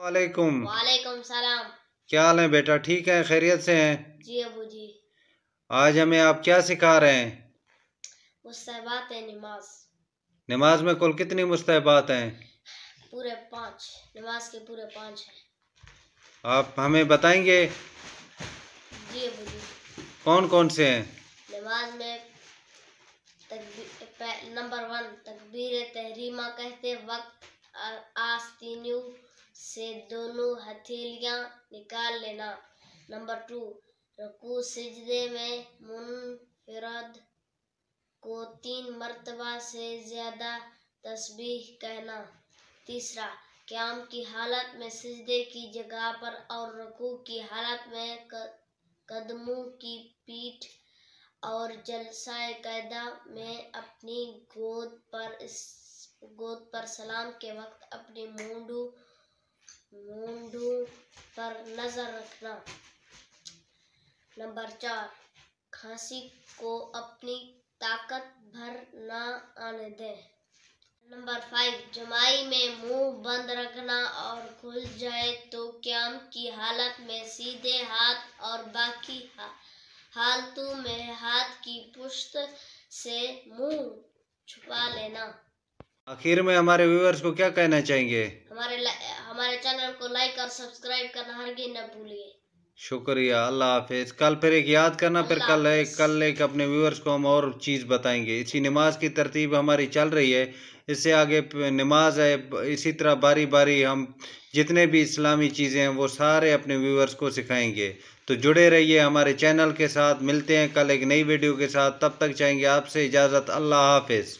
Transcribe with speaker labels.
Speaker 1: वालेकुम।
Speaker 2: वालेकुम सलाम।
Speaker 1: क्या हाल है बेटा, ठीक है, खैरियत से हैं?
Speaker 2: जी अबू जी।
Speaker 1: आज हमें आप क्या सिखा रहे हैं?
Speaker 2: मुस्तहबात है नमाज।
Speaker 1: नमाज में कुल कितनी मुस्तहबात हैं?
Speaker 2: पूरे 5। नमाज के पूरे 5 हैं।
Speaker 1: आप हमें बताएंगे
Speaker 2: जी अबू जी।
Speaker 1: कौन कौन से हैं?
Speaker 2: नमाज में नंबर 1 तकबीर तहरीमा कहते वक्त आस्तीनों से दोनों हथेलियां निकाल लेना। नंबर 2 रुकू सिजदे में मुनफिरद को 3 मरतबा से ज्यादा तस्बीह कहना। तीसरा क़याम की हालत में सिजदे की जगह पर और रुकू की हालत में कदमों की पीठ और जलसाए कायदा में अपनी गोद पर सलाम के वक्त अपनी मूंढों पर नजर रखना। नंबर 4 खांसी को अपनी ताकत भर न आने दें। नंबर 5 जुमाई में मुंह बंद रखना और खुल जाए तो क़याम की हालत में सीधे हाथ और बाकी हालतों में हाथ की पुश्त से मुंह छुपा लेना।
Speaker 1: आखिर में हमारे व्यूअर्स को क्या कहना चाहेंगे?
Speaker 2: हमारे चैनल को लाइक और सब्सक्राइब करना हरगिज़ न भूलिए।
Speaker 1: शुक्रिया, अल्लाह हाफिज। कल फिर एक याद करना, फिर कल एक अपने व्यूअर्स को हम और चीज़ बताएंगे। इसी नमाज की तरतीब हमारी चल रही है, इससे आगे नमाज है। इसी तरह बारी बारी हम जितने भी इस्लामी चीज़ें हैं वो सारे अपने व्यूअर्स को सिखाएंगे। तो जुड़े रहिए हमारे चैनल के साथ। मिलते हैं कल एक नई वीडियो के साथ, तब तक चाहेंगे आपसे इजाज़त। अल्लाह हाफिज़।